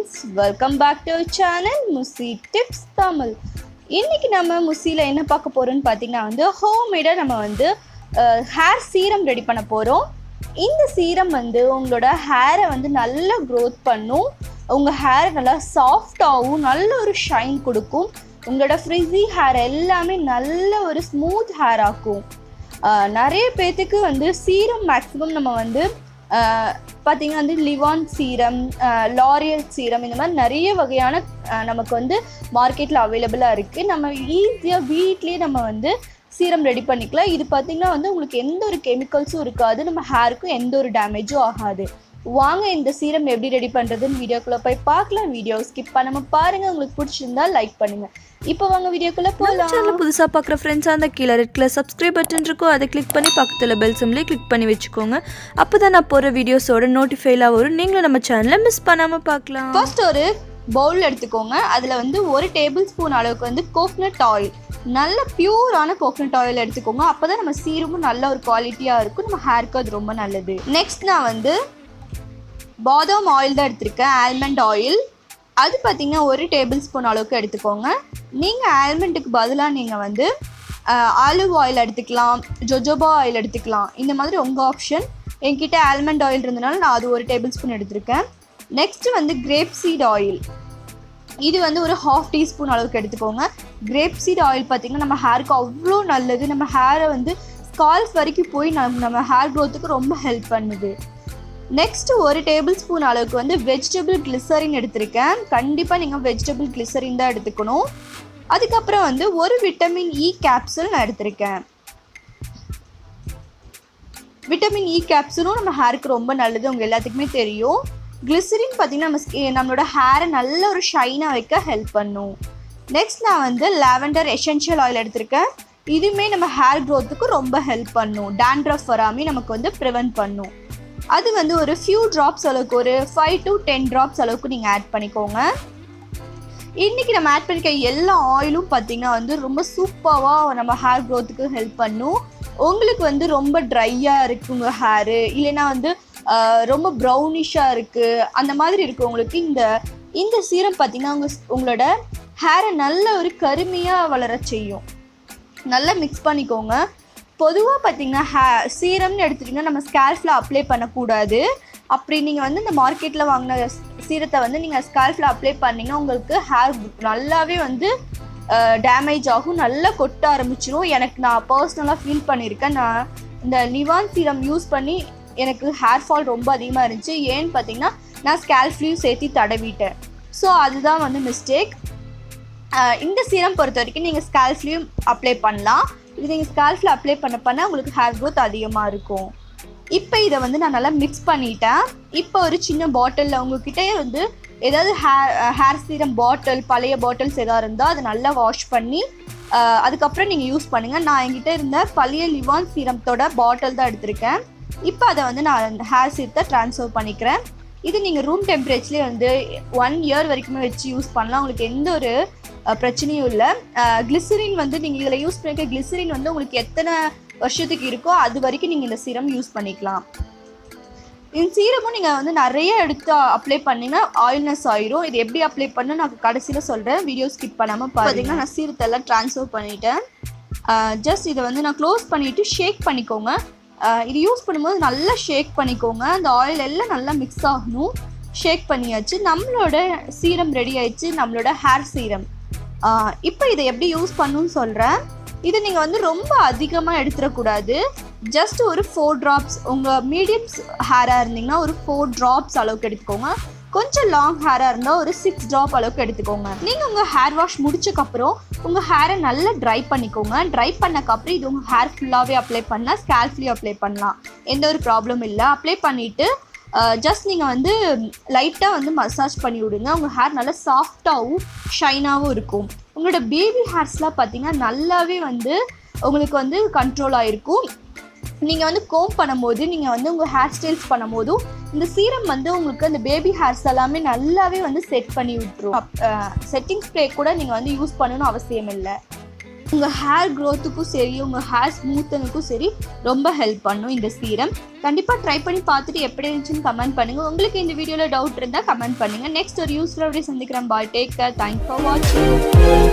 friends, welcome back to our channel Musi Tips Tamil. இன்னைக்கு நம்ம முசில என்ன பார்க்க போறோம்னு பாத்தீங்கன்னா வந்து ஹோம்மேடா நம்ம வந்து ஹேர் சீரம் ரெடி பண்ண போறோம். இந்த சீரம் வந்து உங்களோட ஹேரை வந்து நல்லா growth பண்ணும். உங்க ஹேர் நல்லா சாஃப்ட் ஆகும், நல்ல ஒரு ஷைன் கொடுக்கும். உங்களோட ஃப்ரிஸி ஹேர் எல்லாமே நல்ல ஒரு ஸ்மூத் ஹேர் ஆக்கும். நிறைய பேத்துக்கு வந்து சீரம் மேக்ஸிமம் நம்ம வந்து பார்த்திங்கன்னா வந்து லிவான் சீரம், லாரியல் சீரம், இந்த மாதிரி நிறைய வகையான நமக்கு வந்து மார்க்கெட்டில் அவைலபிளாக இருக்குது. நம்ம ஈஸியாக வீட்லேயே நம்ம வந்து சீரம் ரெடி பண்ணிக்கலாம். இது பார்த்திங்கன்னா வந்து உங்களுக்கு எந்த ஒரு கெமிக்கல்ஸும் இருக்காது, நம்ம ஹேருக்கும் எந்த ஒரு டேமேஜும் ஆகாது. வாங்க இந்த சீரம் எப்படி ரெடி பண்ணுறதுன்னு வீடியோக்குள்ளே போய் பார்க்கலாம். வீடியோ ஸ்கிப் பண்ணாமல் பாருங்கள். உங்களுக்கு பிடிச்சிருந்தா லைக் பண்ணுங்கள். இப்போ வாங்க வீடியோக்குள்ளே போகலாம். சேனல் புதுசாக பார்க்குற ஃப்ரெண்ட்ஸாக அந்த கீழே ரெட் கலர் சப்ஸ்கிரைப் பட்டன் இருக்கும், அதை கிளிக் பண்ணி பக்கத்தில் பெல் சிம்லேயே கிளிக் பண்ணி வச்சுக்கோங்க. அப்போ தான் நான் போகிற வீடியோஸோட நோட்டிஃபைலாக வரும், நீங்களும் நம்ம சேனலை மிஸ் பண்ணாமல் பார்க்கலாம். ஃபர்ஸ்ட் ஒரு பவுல் எடுத்துக்கோங்க. அதில் வந்து 1 டேபிள் ஸ்பூன் அளவுக்கு வந்து கோகனட் ஆயில், நல்ல பியூரான கோகனட் ஆயில் எடுத்துக்கோங்க. அப்போ தான் நம்ம சீரமும் நல்ல ஒரு குவாலிட்டியாக இருக்கும், நம்ம ஹேருக்கு அது ரொம்ப நல்லது. நெக்ஸ்ட் நான் வந்து பாதாம் ஆயில் தான் எடுத்திருக்கேன், ஆல்மண்ட் ஆயில். அது பார்த்திங்கன்னா 1 டேபிள் ஸ்பூன் அளவுக்கு எடுத்துக்கோங்க. நீங்கள் ஆல்மண்டுக்கு பதிலாக நீங்கள் வந்து ஆலிவ் ஆயில் எடுத்துக்கலாம், ஜொஜோபா ஆயில் எடுத்துக்கலாம், இந்த மாதிரி உங்கள் ஆப்ஷன். என்கிட்ட ஆல்மண்ட் ஆயில் இருந்தனால நான் அது 1 டேபிள் ஸ்பூன் எடுத்திருக்கேன். நெக்ஸ்ட்டு வந்து கிரேப் சீட் ஆயில், இது வந்து ஒரு 1/2 டீஸ்பூன் அளவுக்கு எடுத்துக்கோங்க. கிரேப் சீட் ஆயில் பார்த்திங்கன்னா நம்ம ஹேருக்கு அவ்வளோ நல்லது. நம்ம ஹேரை வந்து ஸ்கால்ஸ் வரைக்கும் போய் நம்ம ஹேர் க்ரோத்துக்கு ரொம்ப ஹெல்ப் பண்ணுது. நெக்ஸ்ட்டு 1 டேபிள் ஸ்பூன் அளவுக்கு வந்து வெஜிடபிள் கிளிசரின் எடுத்திருக்கேன். கண்டிப்பாக நீங்கள் வெஜிடபிள் கிளிசரின் தான் எடுத்துக்கணும். அதுக்கப்புறம் வந்து 1 விட்டமின் இ கேப்சூல் நான் எடுத்திருக்கேன். விட்டமின் இ கேப்சூலும் நம்ம ஹேருக்கு ரொம்ப நல்லது, உங்கள் எல்லாத்துக்குமே தெரியும். கிளிசரின் பார்த்திங்கன்னா நம்மளோட ஹேரை நல்ல ஒரு ஷைனாக வைக்க ஹெல்ப் பண்ணும். நெக்ஸ்ட் நான் வந்து லாவெண்டர் எசென்ஷியல் ஆயில் எடுத்திருக்கேன். இதுவுமே நம்ம ஹேர் க்ரோத்துக்கு ரொம்ப ஹெல்ப் பண்ணும், டேண்ட்ரஃப் வராமல் நமக்கு வந்து ப்ரிவென்ட் பண்ணும். அது வந்து ஒரு ஃபியூ ட்ராப்ஸ் அளவுக்கு, ஒரு 5 to 10 ட்ராப்ஸ் அளவுக்கு நீங்கள் ஆட் பண்ணிக்கோங்க. இன்றைக்கி நம்ம ஆட் பண்ணிக்க எல்லா ஆயிலும் பார்த்திங்கன்னா வந்து ரொம்ப சூப்பராக நம்ம ஹேர் க்ரோத்துக்கு ஹெல்ப் பண்ணும். உங்களுக்கு வந்து ரொம்ப ட்ரையாக இருக்குது உங்கள் ஹேரு, இல்லைன்னா வந்து ரொம்ப ப்ரௌனிஷாக இருக்குது, அந்த மாதிரி இருக்குது உங்களுக்கு, இந்த சீரம் பார்த்திங்கன்னா உங்களோட ஹேரை நல்ல ஒரு கருமையாக வளர செய்யும். நல்லா மிக்ஸ் பண்ணிக்கோங்க. பொதுவாக பார்த்திங்கன்னா சீரம்னு எடுத்துட்டிங்கன்னா நம்ம ஸ்கால்ஃபில் அப்ளை பண்ணக்கூடாது. அப்படி நீங்கள் வந்து இந்த மார்க்கெட்டில் வாங்கின சீரத்தை வந்து நீங்கள் ஸ்கால்ஃபில் அப்ளை பண்ணிங்கன்னா உங்களுக்கு ஹேர் நல்லாவே வந்து டேமேஜ் ஆகும், நல்லா கொட்ட ஆரம்பிச்சிடும். நான் பர்சனலாக ஃபீல் பண்ணியிருக்கேன். நான் இந்த லிவான் சீரம் யூஸ் பண்ணி எனக்கு ஹேர் ஃபால் ரொம்ப அதிகமாக இருந்துச்சு. ஏன்னு பார்த்தீங்கன்னா நான் ஸ்கால்ஃப்லையும் சேர்த்து தடவிட்டேன். ஸோ அதுதான் வந்து மிஸ்டேக். இந்த சீரம் பொறுத்த வரைக்கும் நீங்கள் ஸ்கால்ஃப்லையும் அப்ளை பண்ணலாம். இது நீங்கள் ஸ்கால்ஃபில் அப்ளை பண்ண உங்களுக்கு ஹேர் க்ரோத் அதிகமாக இருக்கும். இப்போ இதை வந்து நான் நல்லா மிக்ஸ் பண்ணிட்டேன். இப்போ ஒரு சின்ன பாட்டிலில் உங்கள்கிட்ட வந்து ஏதாவது ஹேர் சீரம் பாட்டில், பழைய பாட்டில்ஸ் எதாவது இருந்தால் அதை நல்லா வாஷ் பண்ணி அதுக்கப்புறம் நீங்கள் யூஸ் பண்ணுங்கள். நான் என்கிட்ட இருந்த பழைய லிவான் சீரத்தோட பாட்டில் தான் எடுத்திருக்கேன். இப்போ அதை வந்து நான் அந்த ஹேர் சீரத்தை ட்ரான்ஸ்ஃபர் பண்ணிக்கிறேன். இது நீங்கள் ரூம் டெம்பரேச்சர்லேயே வந்து 1 இயர் வரைக்குமே வச்சு யூஸ் பண்ணலாம், உங்களுக்கு எந்த ஒரு பிரச்சனையும் இல்லை. கிளிசரின் வந்து நீங்கள் இதில் யூஸ் பண்ணிக்க கிளிசரின் வந்து உங்களுக்கு எத்தனை வருஷத்துக்கு இருக்கோ அது வரைக்கும் நீங்கள் இந்த சீரம் யூஸ் பண்ணிக்கலாம். இந்த சீரமும் நீங்கள் வந்து நிறைய எடுத்து அப்ளை பண்ணிங்கன்னா ஆயில்னஸ் ஆயிரும். இது எப்படி அப்ளை பண்ண நான் கடைசியில் சொல்கிறேன், வீடியோ ஸ்கிப் பண்ணாமல் பார்த்தீங்கன்னா. நான் சீரத்தெல்லாம் ட்ரான்ஸ்ஃபர் பண்ணிட்டேன். ஜஸ்ட் இதை வந்து நான் க்ளோஸ் பண்ணிவிட்டு ஷேக் பண்ணிக்கோங்க. இது யூஸ் பண்ணும்போது நல்லா ஷேக் பண்ணிக்கோங்க. அந்த ஆயில் எல்லாம் நல்லா மிக்ஸ் ஆகணும். ஷேக் பண்ணியாச்சு, நம்மளோட சீரம் ரெடி ஆயிடுச்சு, நம்மளோட ஹேர் சீரம். இப்போ இதை எப்படி யூஸ் பண்ணணும்னு சொல்கிறேன். இது நீங்கள் வந்து ரொம்ப அதிகமாக எடுத்துடக்கூடாது. ஜஸ்ட் ஒரு 4 ட்ராப்ஸ், உங்கள் மீடியம் ஹேராக இருந்தீங்கன்னா ஒரு 4 ட்ராப்ஸ் அளவுக்கு எடுத்துக்கோங்க. கொஞ்சம் லாங் ஹேராக இருந்தால் ஒரு 6 ட்ராப் அளவுக்கு எடுத்துக்கோங்க. நீங்கள் உங்கள் ஹேர் வாஷ் முடிச்சக்கப்புறம் உங்கள் ஹேரை நல்லா ட்ரை பண்ணிக்கோங்க. ட்ரை பண்ணக்கப்புறம் இது உங்கள் ஹேர் ஃபுல்லாகவே அப்ளை பண்ணால் ஸ்கால்ஃப்லேயும் அப்ளை பண்ணலாம், எந்த ஒரு ப்ராப்ளம் இல்லை. அப்ளை பண்ணிவிட்டு ஜஸ்ட் நீங்கள் வந்து லைட்டாக வந்து மசாஜ் பண்ணி விடுங்க. உங்கள் ஹேர் நல்லா சாஃப்டாகவும் ஷைனாகவும் இருக்கும். உங்களோட பேபி ஹேர்ஸ்லாம் பார்த்திங்கன்னா நல்லாவே வந்து உங்களுக்கு வந்து கண்ட்ரோல் ஆகிருக்கும். நீங்கள் வந்து கோம் பண்ணும்போது, நீங்கள் வந்து உங்கள் ஹேர் ஸ்டைல்ஸ் பண்ணும்போதும் இந்த சீரம் வந்து உங்களுக்கு அந்த பேபி ஹேர்ஸ் எல்லாமே நல்லாவே வந்து செட் பண்ணி விட்டுரும். செட்டிங் ஸ்ப்ரே கூட நீங்கள் வந்து யூஸ் பண்ணணும்னு அவசியம் இல்லை. உங்கள் ஹேர் க்ரோத்துக்கும் சரி உங்கள் ஹேர் ஸ்மூத்தனுக்கும் சரி ரொம்ப ஹெல்ப் பண்ணும் இந்த சீரம். கண்டிப்பாக ட்ரை பண்ணி பார்த்துட்டு எப்படி இருந்துச்சுன்னு கமெண்ட் பண்ணுங்கள். உங்களுக்கு இந்த வீடியோவில் டவுட் இருந்தால் கமெண்ட் பண்ணுங்கள். நெக்ஸ்ட் ஒரு யூஸ்ஃபுல்லாக சந்திக்கிறேன். பாய், டேக் கேர், தேங்க்ஸ் ஃபார் வாட்சிங்.